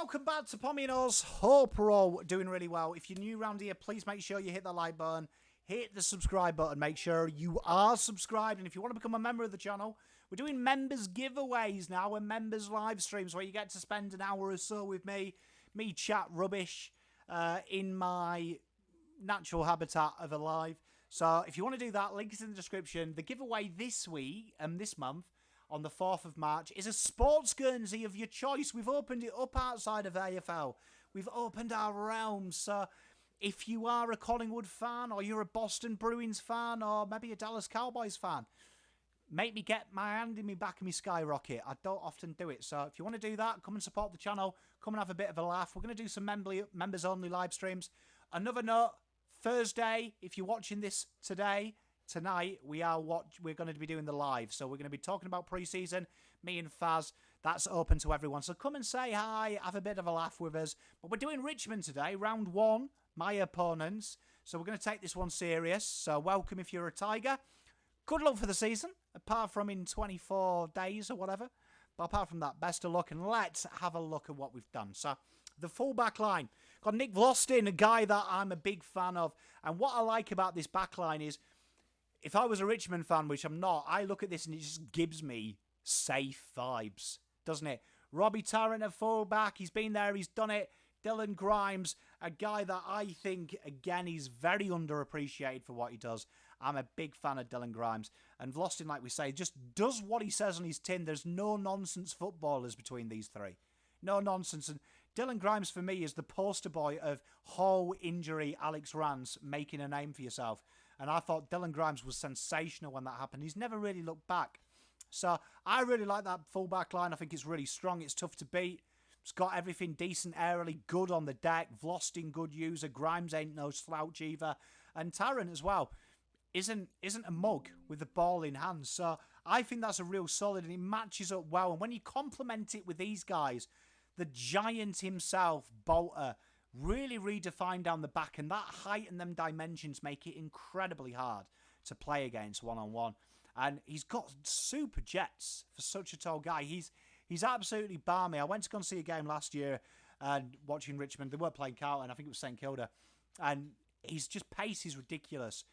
welcome back to Pommy and Us. Hope we're all doing really well. If you're new around here, please make sure you hit the like button, hit the subscribe button, make sure you are subscribed. And if you want to become a member of the channel, we're doing members giveaways now and members live streams where you get to spend an hour or so with me chat rubbish in my natural habitat of a live. So if you want to do that, link is in the description. The giveaway this week and this month on the 4th of March is a sports Guernsey of your choice. We've opened it up outside of AFL. We've opened our realms. So if you are a Collingwood fan or you're a Boston Bruins fan or maybe a Dallas Cowboys fan, make me get my hand in my back of my skyrocket. I don't often do it. So if you want to do that, come and support the channel. Come and have a bit of a laugh. We're going to do some members-only live streams. Another note, Thursday, if you're watching this tonight, we're going to be doing the live. So we're going to be talking about pre-season, me and Faz. That's open to everyone. So come and say hi, have a bit of a laugh with us. But we're doing Richmond today, round 1, my opponents. So we're going to take this one serious. So welcome if you're a Tiger. Good luck for the season, apart from in 24 days or whatever. But apart from that, best of luck. And let's have a look at what we've done. So the full-back line. Got Nick Vlastin, a guy that I'm a big fan of. And what I like about this back line is, if I was a Richmond fan, which I'm not, I look at this and it just gives me safe vibes, doesn't it? Robbie Tarrant at full-back. He's been there. He's done it. Dylan Grimes, a guy that I think, again, he's very underappreciated for what he does. I'm a big fan of Dylan Grimes. And Vlastin, like we say, just does what he says on his tin. There's no nonsense footballers between these three. No nonsense. And Dylan Grimes, for me, is the poster boy of whole injury Alex Rance making a name for yourself. And I thought Dylan Grimes was sensational when that happened. He's never really looked back. So I really like that full-back line. I think it's really strong. It's tough to beat. It's got everything decent aerially, good on the deck. Vlastin, good user. Grimes ain't no slouch either. And Tarrant as well isn't a mug with the ball in hand. So I think that's a real solid and it matches up well. And when you complement it with these guys, the giant himself, Bolter, really redefined down the back. And that height and them dimensions make it incredibly hard to play against one-on-one. And he's got super jets for such a tall guy. He's absolutely balmy. I went to go and see a game last year and watching Richmond. They were playing Carlton. I think it was St Kilda. And his just pace is ridiculous.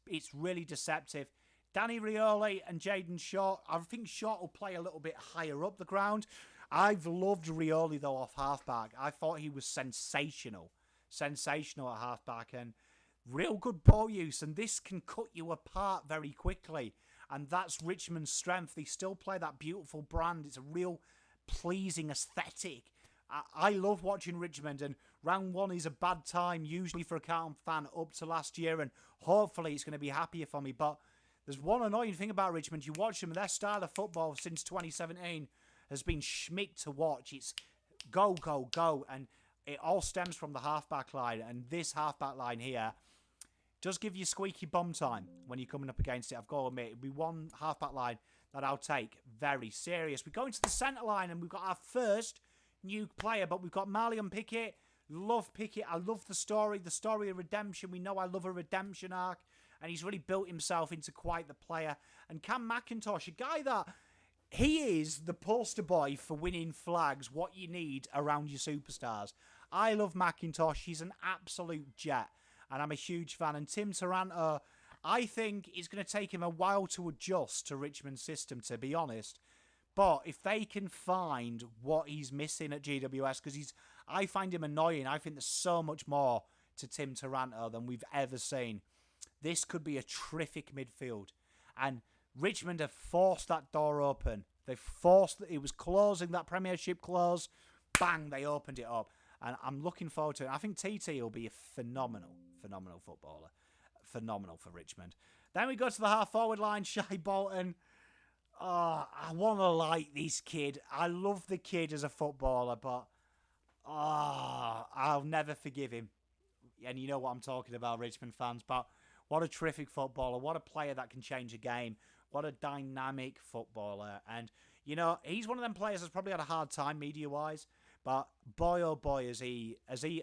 It's really deceptive. Danny Rioli and Jaden Short. I think Short will play a little bit higher up the ground. I've loved Rioli, though, off halfback. I thought he was sensational. Sensational at halfback. And real good ball use. And this can cut you apart very quickly. And that's Richmond's strength. They still play that beautiful brand. It's a real pleasing aesthetic. I love watching Richmond, and round 1 is a bad time, usually for a Carlton fan, up to last year, and hopefully it's going to be happier for me. But there's one annoying thing about Richmond. You watch them, and their style of football since 2017 has been schmick to watch. It's go, go, go, and it all stems from the halfback line, and this halfback line here does give you squeaky bum time when you're coming up against it. I've got to admit, it'll be one halfback line that I'll take very serious. We go into the centre line, and we've got our first new player, but we've got Marlon Pickett. Love Pickett. I love the story of redemption. We know I love a redemption arc, and he's really built himself into quite the player. And Cam McIntosh, a guy that he is the poster boy for winning flags, what you need around your superstars. I love McIntosh. He's an absolute jet, and I'm a huge fan. And Tim Taranto, I think it's going to take him a while to adjust to Richmond's system, to be honest. But if they can find what he's missing at GWS, because I find him annoying. I think there's so much more to Tim Taranto than we've ever seen. This could be a terrific midfield. And Richmond have forced that door open. They forced it. was closing, that Premiership close. Bang, they opened it up. And I'm looking forward to it. I think TT will be a phenomenal footballer. Phenomenal for Richmond. Then we go to the half-forward line, Shai Bolton. Oh, I want to like this kid. I love the kid as a footballer, but I'll never forgive him. And you know what I'm talking about, Richmond fans. But what a terrific footballer. What a player that can change a game. What a dynamic footballer. And, you know, he's one of them players that's probably had a hard time media-wise. But boy, oh boy, has he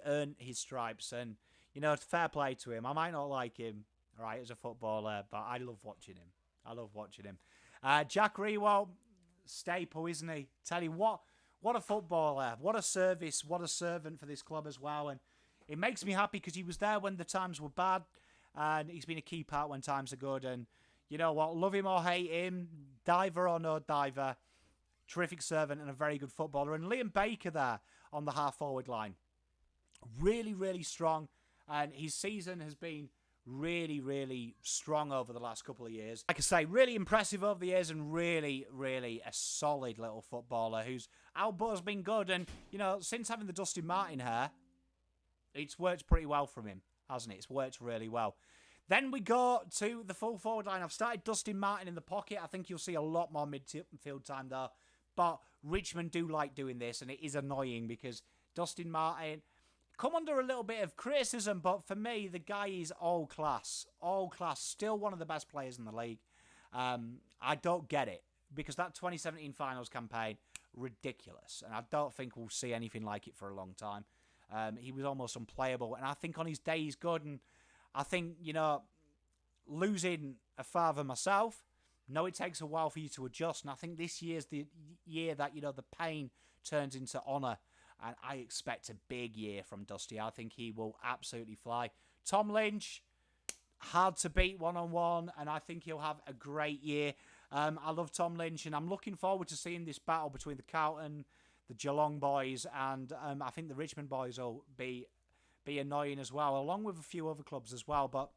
earned his stripes. And, you know, fair play to him. I might not like him, right, as a footballer, but I love watching him. Jack Rewalt, staple, isn't he? Tell you what What a footballer. What a service. What a servant for this club as well. And it makes me happy because he was there when the times were bad. And he's been a key part when times are good. And you know what? Love him or hate him, diver or no diver, terrific servant and a very good footballer. And Liam Baker there on the half-forward line. Really, really strong. And his season has been really, really strong over the last couple of years. Like I say, really impressive over the years and really, really a solid little footballer whose output's been good. And, you know, since having the Dustin Martin hair, it's worked pretty well from him, hasn't it? It's worked really well. Then we go to the full forward line. I've started Dustin Martin in the pocket. I think you'll see a lot more midfield time there. But Richmond do like doing this, and it is annoying because Dustin Martin come under a little bit of criticism, but for me, the guy is all class. All class. Still one of the best players in the league. I don't get it because that 2017 finals campaign, ridiculous. And I don't think we'll see anything like it for a long time. He was almost unplayable. And I think on his day, he's good. And I think, you know, losing a father myself, no, it takes a while for you to adjust. And I think this year's the year that, you know, the pain turns into honour. And I expect a big year from Dusty. I think he will absolutely fly. Tom Lynch, hard to beat one-on-one, and I think he'll have a great year. I love Tom Lynch, and I'm looking forward to seeing this battle between the Carlton, the Geelong boys, and I think the Richmond boys will be annoying as well, along with a few other clubs as well. But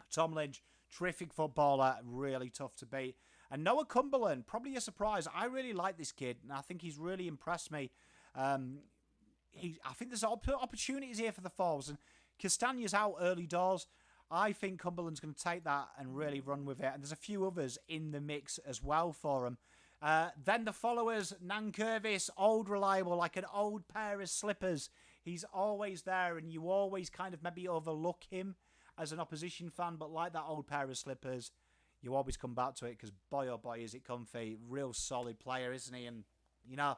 Tom Lynch, terrific footballer, really tough to beat. And Noah Cumberland, probably a surprise. I really like this kid, and I think he's really impressed me. I think there's opportunities here for the forwards, and Castagne's out early doors. I think Cumberland's going to take that and really run with it. And there's a few others in the mix as well for him. Then the followers, Nankervis, old reliable, like an old pair of slippers. He's always there, and you always kind of maybe overlook him as an opposition fan, but like that old pair of slippers, you always come back to it because boy, oh boy, is it comfy. Real solid player, isn't he? And, you know,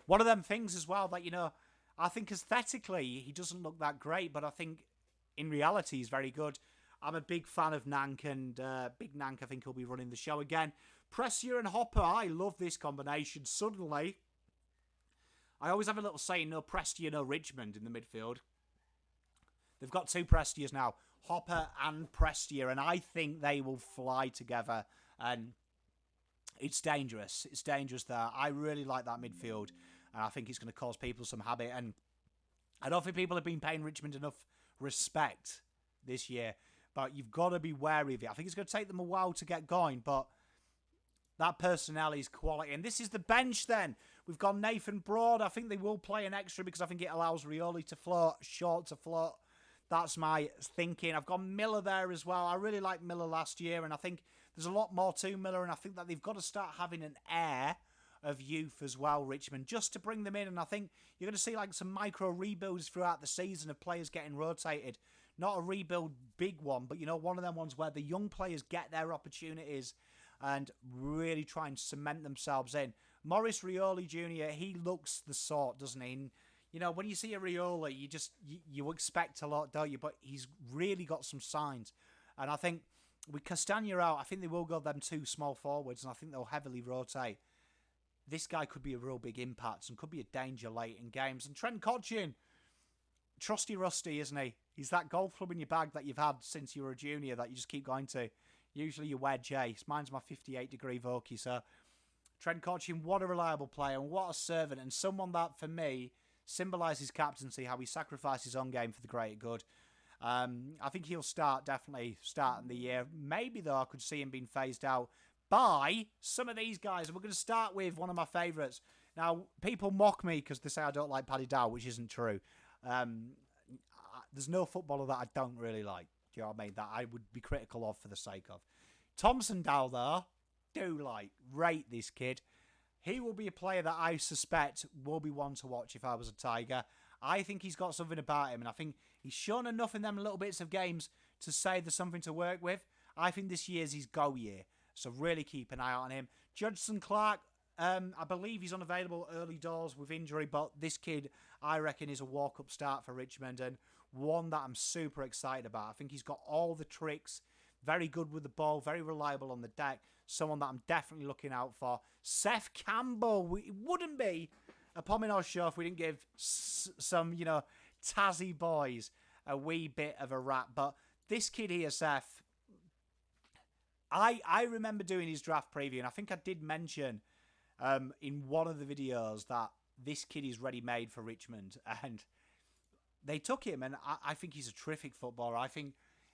one of them things as well that, you know, I think aesthetically he doesn't look that great, but I think in reality he's very good. I'm a big fan of Nank, and Big Nank, I think he'll be running the show again. Prestia and Hopper, I love this combination. Suddenly, I always have a little saying, no Prestia, no Richmond in the midfield. They've got two Prestias now, Hopper and Prestia, and I think they will fly together, and it's dangerous. It's dangerous there. I really like that midfield, and I think it's going to cause people some habit, and I don't think people have been paying Richmond enough respect this year, but you've got to be wary of it. I think it's going to take them a while to get going, but that personnel is quality. And this is the bench then. We've got Nathan Broad. I think they will play an extra because I think it allows Rioli to float, Short to float. That's my thinking. I've got Miller there as well. I really liked Miller last year, and I think there's a lot more to Miller, and I think that they've got to start having an air of youth as well, Richmond, just to bring them in. And I think you're going to see like some micro rebuilds throughout the season of players getting rotated. Not a rebuild big one, but, you know, one of them ones where the young players get their opportunities and really try and cement themselves in. Maurice Rioli Jr., he looks the sort, doesn't he? And, you know, when you see a Rioli, you expect a lot, don't you? But he's really got some signs. And I think with Castagna out, I think they will go them two small forwards, and I think they'll heavily rotate. This guy could be a real big impact and could be a danger late in games. And Trent Cotchin, trusty rusty, isn't he? He's that golf club in your bag that you've had since you were a junior that you just keep going to. Usually you wear J. Mine's my 58-degree Vokey, so Trent Cotchin, what a reliable player and what a servant, and someone that, for me, symbolises captaincy, how he sacrificed his own game for the greater good. I think he'll definitely start in the year. Maybe, though, I could see him being phased out by some of these guys. And we're going to start with one of my favourites. Now, people mock me because they say I don't like Paddy Dow, which isn't true. There's no footballer that I don't really like. Do you know what I mean? That I would be critical of for the sake of. Thompson Dow, though, rate this kid. He will be a player that I suspect will be one to watch if I was a Tiger. I think he's got something about him, and I think he's shown enough in them little bits of games to say there's something to work with. I think this year's his go year, so really keep an eye out on him. Judson Clark, I believe he's unavailable early doors with injury, but this kid, I reckon, is a walk-up start for Richmond, and one that I'm super excited about. I think he's got all the tricks Very good with the ball, very reliable on the deck. Someone that I'm definitely looking out for. Seth Campbell. It wouldn't be a Pomino show if we didn't give some, Tassie boys a wee bit of a rap. But this kid here, Seth, I remember doing his draft preview, and I think I did mention in one of the videos that this kid is ready-made for Richmond. And they took him, and I think he's a terrific footballer. I think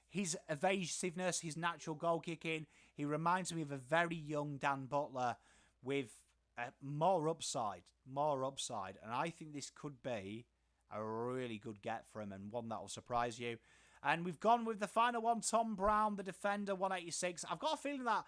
his evasiveness, his natural goal kicking, he reminds me of a very young Dan Butler with more upside. And I think this could be a really good get for him and one that will surprise you. And we've gone with the final one, Tom Brown, the defender, 186. I've got a feeling that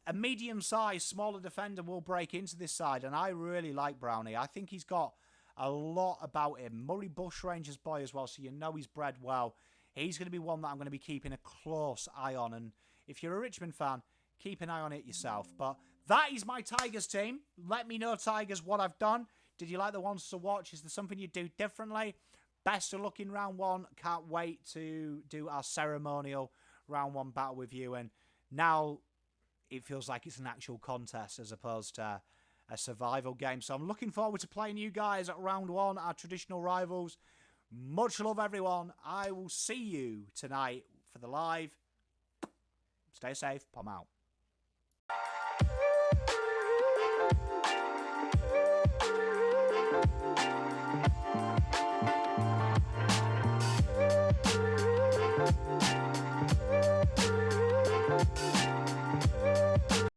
a medium-sized, smaller defender will break into this side, and I really like Brownie. I think he's got a lot about him. Murray Bushrangers boy as well, so you know he's bred well. He's going to be one that I'm going to be keeping a close eye on, and if you're a Richmond fan, keep an eye on it yourself. But that is my Tigers team. Let me know, Tigers, what I've done. Did you like the ones to watch? Is there something you'd do differently? Best of luck in round one. Can't wait to do our ceremonial round one battle with you. And now it feels like it's an actual contest as opposed to a survival game. So I'm looking forward to playing you guys at round one, our traditional rivals. Much love, everyone. I will see you tonight for the live. Stay safe. Pom out.